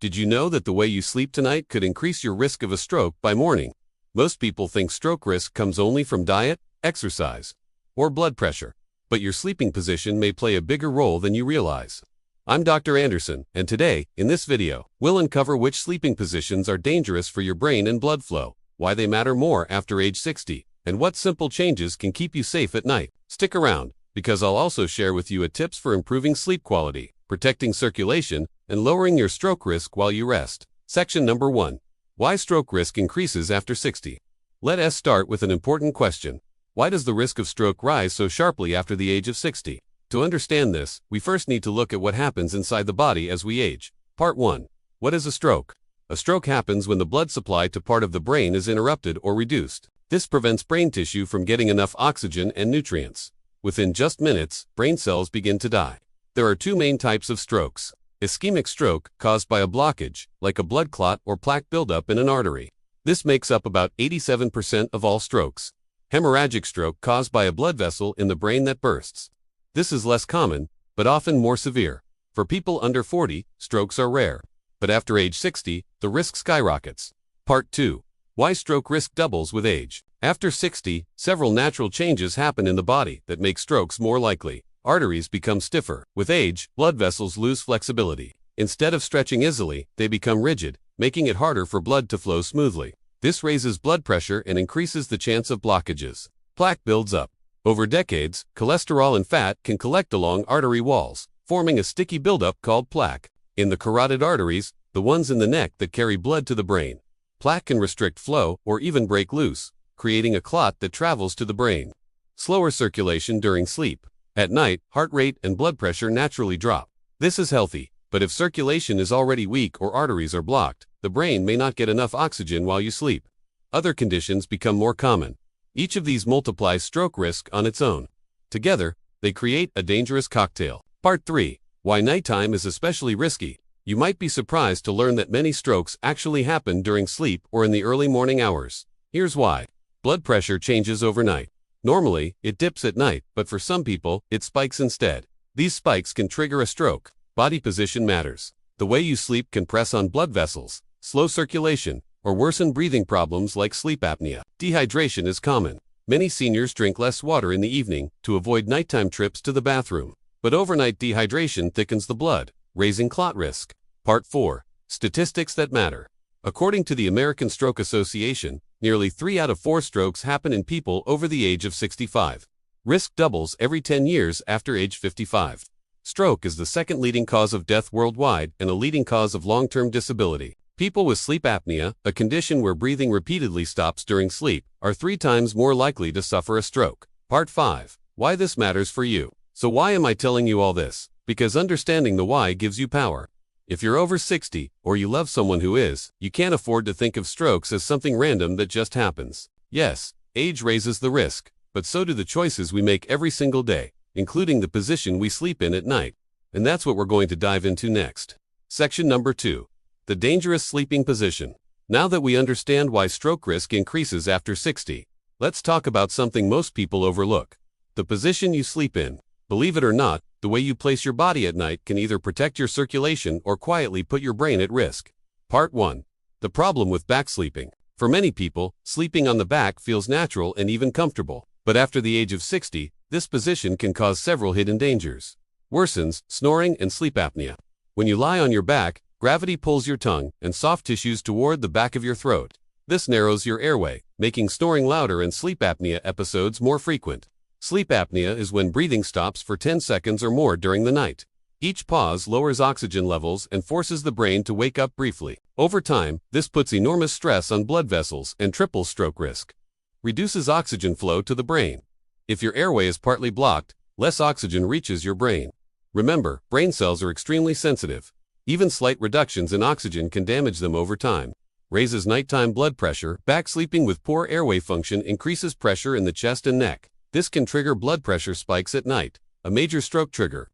Did you know that the way you sleep tonight could increase your risk of a stroke by morning? Most people think stroke risk comes only from diet, exercise, or blood pressure, but your sleeping position may play a bigger role than you realize. I'm Dr. Anderson, and today, in this video, we'll uncover which sleeping positions are dangerous for your brain and blood flow, why they matter more after age 60, and what simple changes can keep you safe at night. Stick around, because I'll also share with you tips for improving sleep quality, protecting circulation, and lowering your stroke risk while you rest. Section number 1. Why stroke risk increases after 60. Let us start with an important question. Why does the risk of stroke rise so sharply after the age of 60? To understand this, we first need to look at what happens inside the body as we age. Part 1. What is a stroke? A stroke happens when the blood supply to part of the brain is interrupted or reduced. This prevents brain tissue from getting enough oxygen and nutrients. Within just minutes, brain cells begin to die. There are two main types of strokes. Ischemic stroke, caused by a blockage, like a blood clot or plaque buildup in an artery. This makes up about 87% of all strokes. Hemorrhagic stroke, caused by a blood vessel in the brain that bursts. This is less common, but often more severe. For people under 40, strokes are rare. But after age 60, the risk skyrockets. Part 2. Why stroke risk doubles with age. After 60, several natural changes happen in the body that make strokes more likely. Arteries become stiffer. With age, blood vessels lose flexibility. Instead of stretching easily, they become rigid, making it harder for blood to flow smoothly. This raises blood pressure and increases the chance of blockages. Plaque builds up. Over decades, cholesterol and fat can collect along artery walls, forming a sticky buildup called plaque. In the carotid arteries, the ones in the neck that carry blood to the brain, plaque can restrict flow or even break loose, creating a clot that travels to the brain. Slower circulation during sleep. At night, heart rate and blood pressure naturally drop. This is healthy, but if circulation is already weak or arteries are blocked, the brain may not get enough oxygen while you sleep. Other conditions become more common. Each of these multiplies stroke risk on its own. Together, they create a dangerous cocktail. Part 3. Why nighttime is especially risky. You might be surprised to learn that many strokes actually happen during sleep or in the early morning hours. Here's why. Blood pressure changes overnight. Normally, it dips at night, but for some people, it spikes instead. These spikes can trigger a stroke. Body position matters. The way you sleep can press on blood vessels, slow circulation, or worsen breathing problems like sleep apnea. Dehydration is common. Many seniors drink less water in the evening to avoid nighttime trips to the bathroom. But overnight dehydration thickens the blood, raising clot risk. Part 4. Statistics that matter. According to the American Stroke Association, nearly 3 out of 4 strokes happen in people over the age of 65. Risk doubles every 10 years after age 55. Stroke is the second leading cause of death worldwide and a leading cause of long-term disability. People with sleep apnea, a condition where breathing repeatedly stops during sleep, are 3 times more likely to suffer a stroke. Part 5. Why this matters for you. So why am I telling you all this? Because understanding the why gives you power. If you're over 60, or you love someone who is, you can't afford to think of strokes as something random that just happens. Yes, age raises the risk, but so do the choices we make every single day, including the position we sleep in at night. And that's what we're going to dive into next. Section number 2. The dangerous sleeping position. Now that we understand why stroke risk increases after 60, let's talk about something most people overlook. The position you sleep in. Believe it or not, the way you place your body at night can either protect your circulation or quietly put your brain at risk. Part 1. The problem with back sleeping. For many people, sleeping on the back feels natural and even comfortable. But after the age of 60, this position can cause several hidden dangers. Worsens, snoring and sleep apnea. When you lie on your back, gravity pulls your tongue and soft tissues toward the back of your throat. This narrows your airway, making snoring louder and sleep apnea episodes more frequent. Sleep apnea is when breathing stops for 10 seconds or more during the night. Each pause lowers oxygen levels and forces the brain to wake up briefly. Over time, this puts enormous stress on blood vessels and triples stroke risk. Reduces oxygen flow to the brain. If your airway is partly blocked, less oxygen reaches your brain. Remember, brain cells are extremely sensitive. Even slight reductions in oxygen can damage them over time. Raises nighttime blood pressure. Back sleeping with poor airway function increases pressure in the chest and neck. This can trigger blood pressure spikes at night, a major stroke trigger.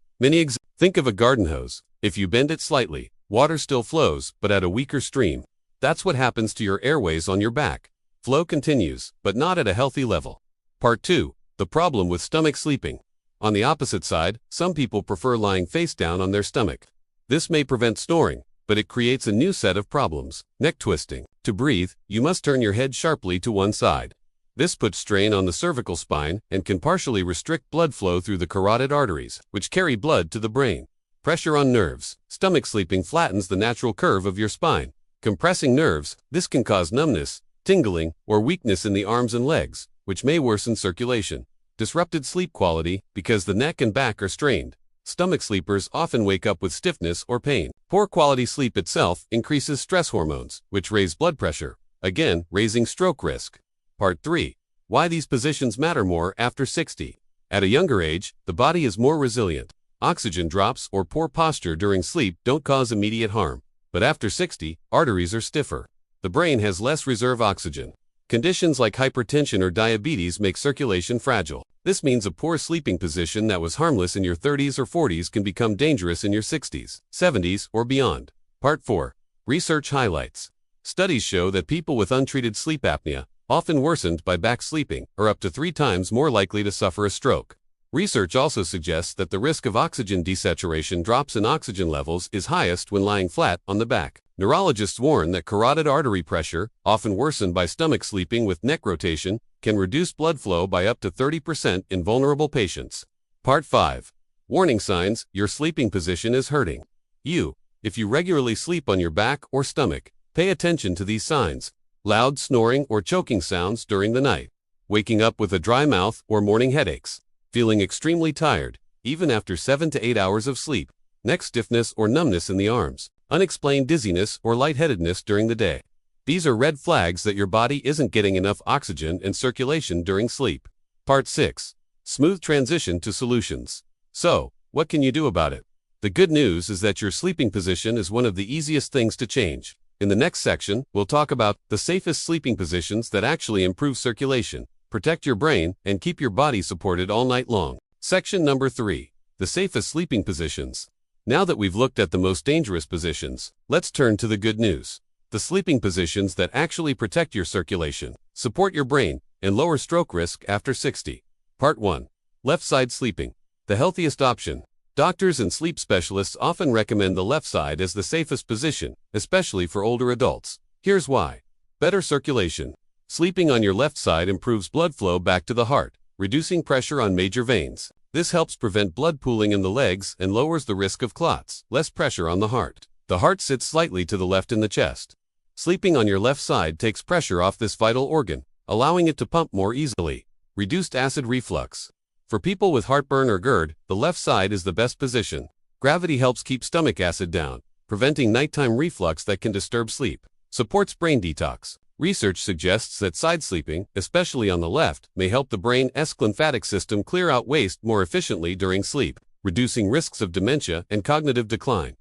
Think of a garden hose. If you bend it slightly, water still flows, but at a weaker stream. That's what happens to your airways on your back. Flow continues, but not at a healthy level. Part 2. The problem with stomach sleeping. On the opposite side, some people prefer lying face down on their stomach. This may prevent snoring, but it creates a new set of problems. Neck twisting. To breathe, you must turn your head sharply to one side. This puts strain on the cervical spine and can partially restrict blood flow through the carotid arteries, which carry blood to the brain. Pressure on nerves. Stomach sleeping flattens the natural curve of your spine, compressing nerves. This can cause numbness, tingling, or weakness in the arms and legs, which may worsen circulation. Disrupted sleep quality. Because the neck and back are strained, stomach sleepers often wake up with stiffness or pain. Poor quality sleep itself increases stress hormones, which raise blood pressure, again raising stroke risk. Part 3. Why these positions matter more after 60. At a younger age, the body is more resilient. Oxygen drops or poor posture during sleep don't cause immediate harm. But after 60, arteries are stiffer. The brain has less reserve oxygen. Conditions like hypertension or diabetes make circulation fragile. This means a poor sleeping position that was harmless in your 30s or 40s can become dangerous in your 60s, 70s, or beyond. Part 4. Research highlights. Studies show that people with untreated sleep apnea, often worsened by back sleeping, are up to 3 times more likely to suffer a stroke. Research also suggests that the risk of oxygen desaturation drops in oxygen levels is highest when lying flat on the back. Neurologists warn that carotid artery pressure, often worsened by stomach sleeping with neck rotation, can reduce blood flow by up to 30% in vulnerable patients. Part 5. Warning signs your sleeping position is hurting you. If you regularly sleep on your back or stomach, pay attention to these signs. Loud snoring or choking sounds during the night. Waking up with a dry mouth or morning headaches. Feeling extremely tired, even after 7 to 8 hours of sleep. Neck stiffness or numbness in the arms. Unexplained dizziness or lightheadedness during the day. These are red flags that your body isn't getting enough oxygen and circulation during sleep. Part 6. Smooth transition to solutions. So, what can you do about it? The good news is that your sleeping position is one of the easiest things to change. In the next section, we'll talk about the safest sleeping positions that actually improve circulation, protect your brain, and keep your body supported all night long. Section number 3. The safest sleeping positions. Now that we've looked at the most dangerous positions, let's turn to the good news. The sleeping positions that actually protect your circulation, support your brain, and lower stroke risk after 60. Part 1. Left side sleeping. The healthiest option. Doctors and sleep specialists often recommend the left side as the safest position, especially for older adults. Here's why. Better circulation. Sleeping on your left side improves blood flow back to the heart, reducing pressure on major veins. This helps prevent blood pooling in the legs and lowers the risk of clots. Less pressure on the heart. The heart sits slightly to the left in the chest. Sleeping on your left side takes pressure off this vital organ, allowing it to pump more easily. Reduced acid reflux. For people with heartburn or GERD, the left side is the best position. Gravity helps keep stomach acid down, preventing nighttime reflux that can disturb sleep. Supports brain detox. Research suggests that side sleeping, especially on the left, may help the brain's lymphatic system clear out waste more efficiently during sleep, reducing risks of dementia and cognitive decline.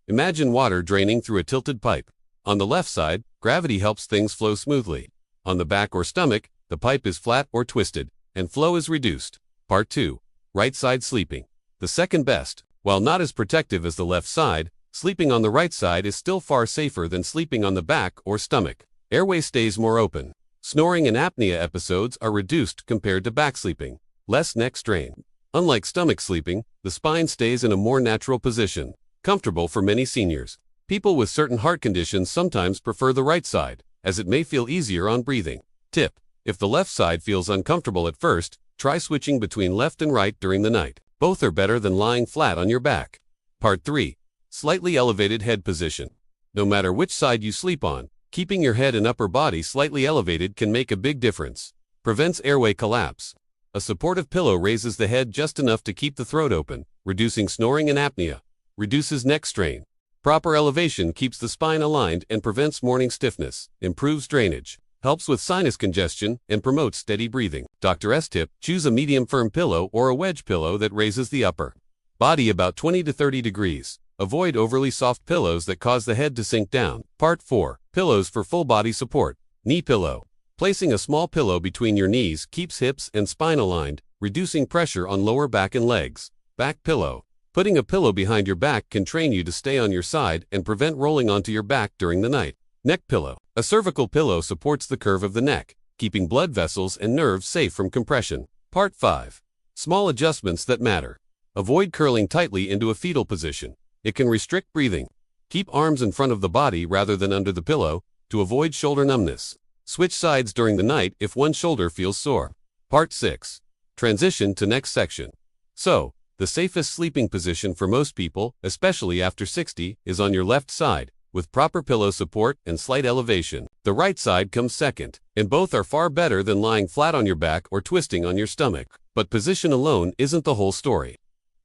Imagine water draining through a tilted pipe. On the left side, gravity helps things flow smoothly. On the back or stomach, the pipe is flat or twisted, and flow is reduced. Part 2. Right side sleeping. The second best. While not as protective as the left side, sleeping on the right side is still far safer than sleeping on the back or stomach. Airway stays more open. Snoring and apnea episodes are reduced compared to back sleeping. Less neck strain. Unlike stomach sleeping, the spine stays in a more natural position, comfortable for many seniors. People with certain heart conditions sometimes prefer the right side, as it may feel easier on breathing. Tip: if the left side feels uncomfortable at first, try switching between left and right during the night. Both are better than lying flat on your back. Part 3. Slightly elevated head position. No matter which side you sleep on, keeping your head and upper body slightly elevated can make a big difference. Prevents airway collapse. A supportive pillow raises the head just enough to keep the throat open, reducing snoring and apnea. Reduces neck strain. Proper elevation keeps the spine aligned and prevents morning stiffness. Improves drainage. Helps with sinus congestion and promotes steady breathing. Dr. S tip: choose a medium firm pillow or a wedge pillow that raises the upper body about 20 to 30 degrees. Avoid overly soft pillows that cause the head to sink down. Part 4. Pillows for full body support. Knee pillow. Placing a small pillow between your knees keeps hips and spine aligned, reducing pressure on lower back and legs. Back pillow. Putting a pillow behind your back can train you to stay on your side and prevent rolling onto your back during the night. Neck pillow. A cervical pillow supports the curve of the neck, keeping blood vessels and nerves safe from compression. Part 5. Small adjustments that matter. Avoid curling tightly into a fetal position. It can restrict breathing. Keep arms in front of the body rather than under the pillow to avoid shoulder numbness. Switch sides during the night if one shoulder feels sore. Part 6. Transition to next section. So, the safest sleeping position for most people, especially after 60, is on your left side, with proper pillow support and slight elevation. The right side comes second, and both are far better than lying flat on your back or twisting on your stomach. But position alone isn't the whole story.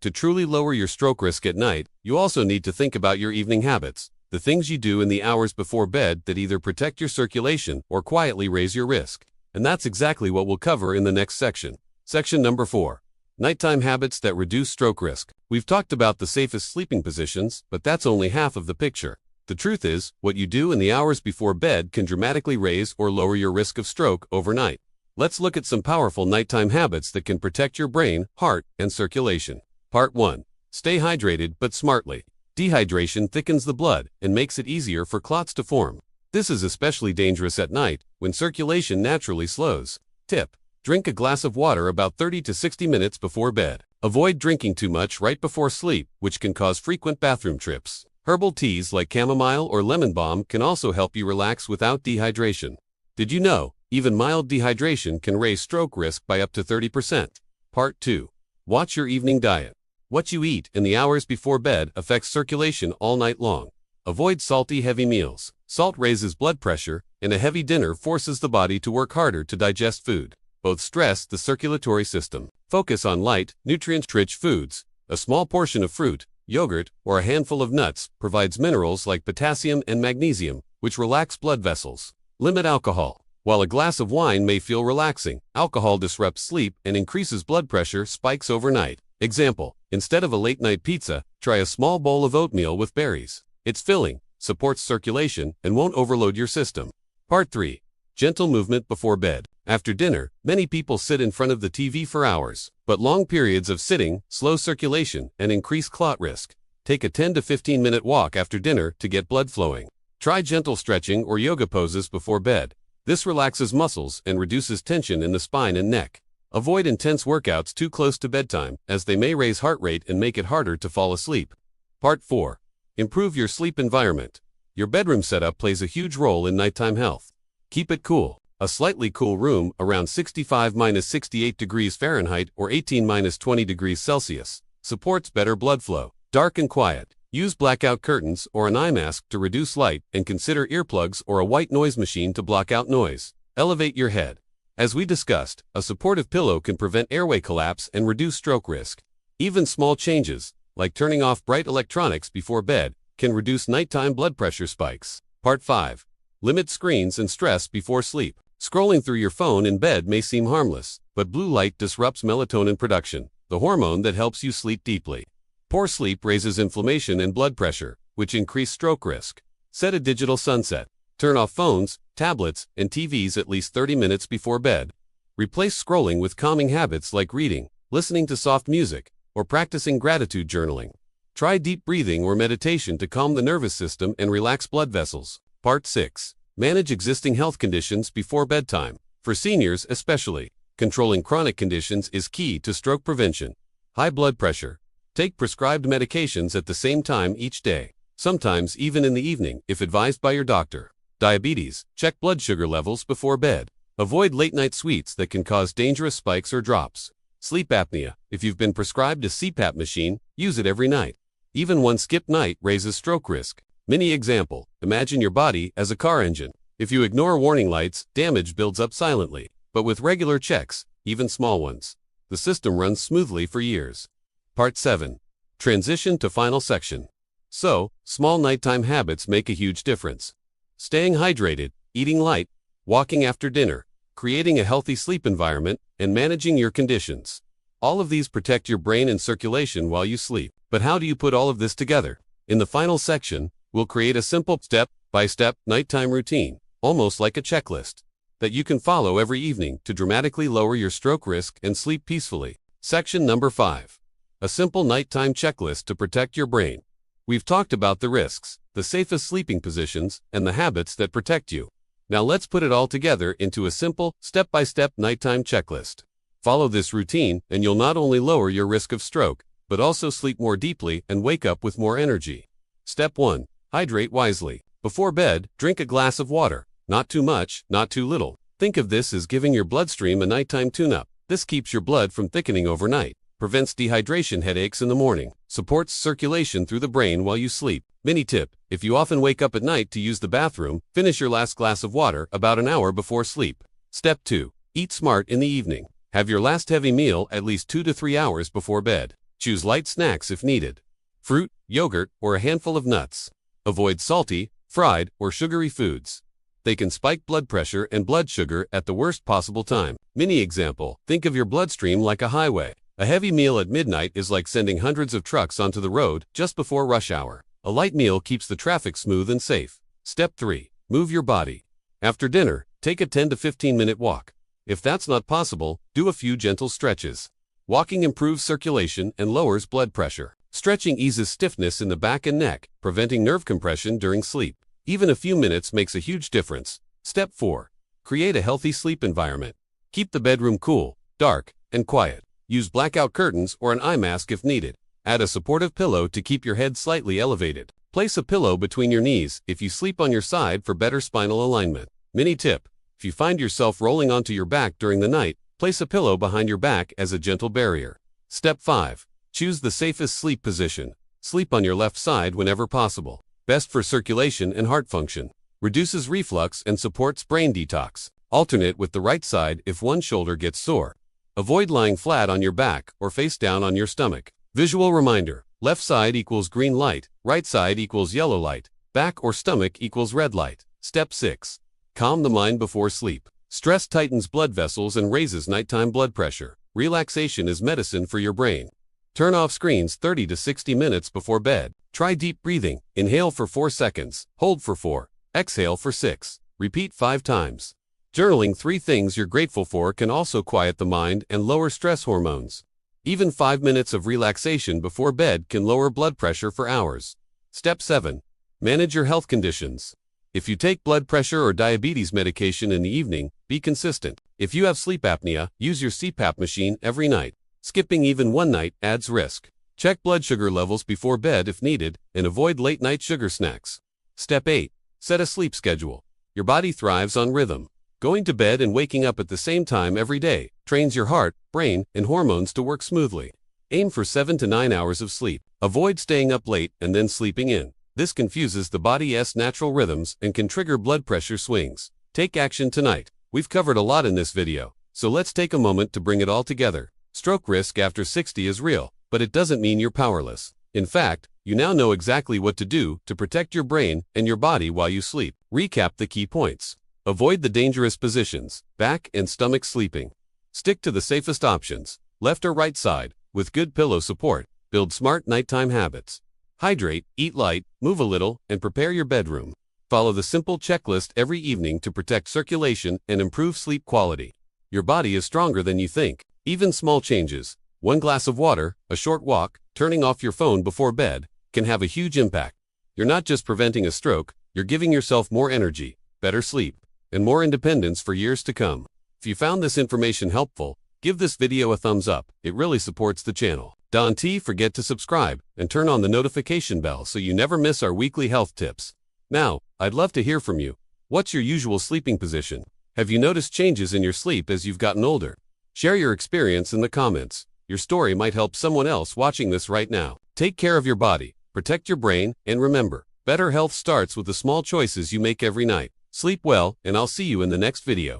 To truly lower your stroke risk at night, you also need to think about your evening habits, the things you do in the hours before bed that either protect your circulation or quietly raise your risk. And that's exactly what we'll cover in the next section. Section number 4. Nighttime habits that reduce stroke risk. We've talked about the safest sleeping positions, but that's only half of the picture. The truth is, what you do in the hours before bed can dramatically raise or lower your risk of stroke overnight. Let's look at some powerful nighttime habits that can protect your brain, heart, and circulation. Part 1. Stay hydrated but smartly. Dehydration thickens the blood and makes it easier for clots to form. This is especially dangerous at night when circulation naturally slows. Tip: drink a glass of water about 30 to 60 minutes before bed. Avoid drinking too much right before sleep, which can cause frequent bathroom trips. Herbal teas like chamomile or lemon balm can also help you relax without dehydration. Did you know, even mild dehydration can raise stroke risk by up to 30%? Part 2. Watch your evening diet. What you eat in the hours before bed affects circulation all night long. Avoid salty, heavy meals. Salt raises blood pressure, and a heavy dinner forces the body to work harder to digest food. Both stress the circulatory system. Focus on light, nutrient-rich foods. A small portion of fruit, yogurt, or a handful of nuts provides minerals like potassium and magnesium, which relax blood vessels. Limit alcohol. While a glass of wine may feel relaxing, alcohol disrupts sleep and increases blood pressure spikes overnight. Example: instead of a late-night pizza, try a small bowl of oatmeal with berries. It's filling, supports circulation, and won't overload your system. Part 3. Gentle movement before bed. After dinner, many people sit in front of the TV for hours, but long periods of sitting slow circulation and increase clot risk. Take a 10 to 15-minute walk after dinner to get blood flowing. Try gentle stretching or yoga poses before bed. This relaxes muscles and reduces tension in the spine and neck. Avoid intense workouts too close to bedtime, as they may raise heart rate and make it harder to fall asleep. Part 4. Improve your sleep environment. Your bedroom setup plays a huge role in nighttime health. Keep it cool. A slightly cool room, around 65-68 degrees Fahrenheit or 18-20 degrees Celsius, supports better blood flow. Dark and quiet. Use blackout curtains or an eye mask to reduce light, and consider earplugs or a white noise machine to block out noise. Elevate your head. As we discussed, a supportive pillow can prevent airway collapse and reduce stroke risk. Even small changes, like turning off bright electronics before bed, can reduce nighttime blood pressure spikes. Part 5. Limit screens and stress before sleep. Scrolling through your phone in bed may seem harmless, but blue light disrupts melatonin production, the hormone that helps you sleep deeply. Poor sleep raises inflammation and blood pressure, which increase stroke risk. Set a digital sunset. Turn off phones, tablets, and TVs at least 30 minutes before bed. Replace scrolling with calming habits like reading, listening to soft music, or practicing gratitude journaling. Try deep breathing or meditation to calm the nervous system and relax blood vessels. Part 6. Manage existing health conditions before bedtime. For seniors especially, controlling chronic conditions is key to stroke prevention. High blood pressure. Take prescribed medications at the same time each day, sometimes even in the evening if advised by your doctor. Diabetes. Check blood sugar levels before bed. Avoid late-night sweets that can cause dangerous spikes or drops. Sleep apnea. If you've been prescribed a CPAP machine, use it every night. Even one skipped night raises stroke risk. Mini example. Imagine your body as a car engine. If you ignore warning lights, damage builds up silently. But with regular checks, even small ones, the system runs smoothly for years. Part 7. Transition to final section. So, small nighttime habits make a huge difference. Staying hydrated, eating light, walking after dinner, creating a healthy sleep environment, and managing your conditions. All of these protect your brain and circulation while you sleep. But how do you put all of this together? In the final section, we'll create a simple step-by-step nighttime routine, almost like a checklist, that you can follow every evening to dramatically lower your stroke risk and sleep peacefully. Section number 5. A simple nighttime checklist to protect your brain. We've talked about the risks, the safest sleeping positions, and the habits that protect you. Now let's put it all together into a simple, step-by-step nighttime checklist. Follow this routine and you'll not only lower your risk of stroke, but also sleep more deeply and wake up with more energy. Step 1. Hydrate wisely. Before bed, drink a glass of water. Not too much, not too little. Think of this as giving your bloodstream a nighttime tune-up. This keeps your blood from thickening overnight, prevents dehydration headaches in the morning, supports circulation through the brain while you sleep. Mini tip: if you often wake up at night to use the bathroom, finish your last glass of water about an hour before sleep. Step 2. Eat smart in the evening. Have your last heavy meal at least 2 to 3 hours before bed. Choose light snacks if needed. Fruit, yogurt, or a handful of nuts. Avoid salty, fried, or sugary foods. They can spike blood pressure and blood sugar at the worst possible time. Mini example: think of your bloodstream like a highway. A heavy meal at midnight is like sending hundreds of trucks onto the road just before rush hour. A light meal keeps the traffic smooth and safe. Step 3. Move your body. After dinner, take a 10 to 15-minute walk. If that's not possible, do a few gentle stretches. Walking improves circulation and lowers blood pressure. Stretching eases stiffness in the back and neck, preventing nerve compression during sleep. Even a few minutes makes a huge difference. Step 4. Create a healthy sleep environment. Keep the bedroom cool, dark, and quiet. Use blackout curtains or an eye mask if needed. Add a supportive pillow to keep your head slightly elevated. Place a pillow between your knees if you sleep on your side for better spinal alignment. Mini tip: if you find yourself rolling onto your back during the night, place a pillow behind your back as a gentle barrier. Step 5. Choose the safest sleep position. Sleep on your left side whenever possible. Best for circulation and heart function. Reduces reflux and supports brain detox. Alternate with the right side if one shoulder gets sore. Avoid lying flat on your back or face down on your stomach. Visual reminder: left side equals green light, right side equals yellow light, back or stomach equals red light. Step 6. Calm the mind before sleep. Stress tightens blood vessels and raises nighttime blood pressure. Relaxation is medicine for your brain. Turn off screens 30 to 60 minutes before bed. Try deep breathing. Inhale for 4 seconds, hold for 4, exhale for 6. Repeat 5 times. Journaling 3 things you're grateful for can also quiet the mind and lower stress hormones. Even 5 minutes of relaxation before bed can lower blood pressure for hours. Step 7. Manage your health conditions. If you take blood pressure or diabetes medication in the evening, be consistent. If you have sleep apnea, use your CPAP machine every night. Skipping even one night adds risk. Check blood sugar levels before bed if needed, and avoid late-night sugar snacks. Step 8. Set a sleep schedule. Your body thrives on rhythm. Going to bed and waking up at the same time every day trains your heart, brain, and hormones to work smoothly. Aim for 7 to 9 hours of sleep. Avoid staying up late and then sleeping in. This confuses the body's natural rhythms and can trigger blood pressure swings. Take action tonight. We've covered a lot in this video, so let's take a moment to bring it all together. Stroke risk after 60 is real, but it doesn't mean you're powerless. In fact, you now know exactly what to do to protect your brain and your body while you sleep. Recap the key points. Avoid the dangerous positions, back and stomach sleeping. Stick to the safest options, left or right side, with good pillow support. Build smart nighttime habits. Hydrate, eat light, move a little, and prepare your bedroom. Follow the simple checklist every evening to protect circulation and improve sleep quality. Your body is stronger than you think. Even small changes, 1 glass of water, a short walk, turning off your phone before bed, can have a huge impact. You're not just preventing a stroke, you're giving yourself more energy, better sleep, and more independence for years to come. If you found this information helpful, give this video a thumbs up. It really supports the channel. Don't forget to subscribe and turn on the notification bell so you never miss our weekly health tips. Now, I'd love to hear from you. What's your usual sleeping position? Have you noticed changes in your sleep as you've gotten older? Share your experience in the comments. Your story might help someone else watching this right now. Take care of your body, protect your brain, and remember, better health starts with the small choices you make every night. Sleep well, and I'll see you in the next video.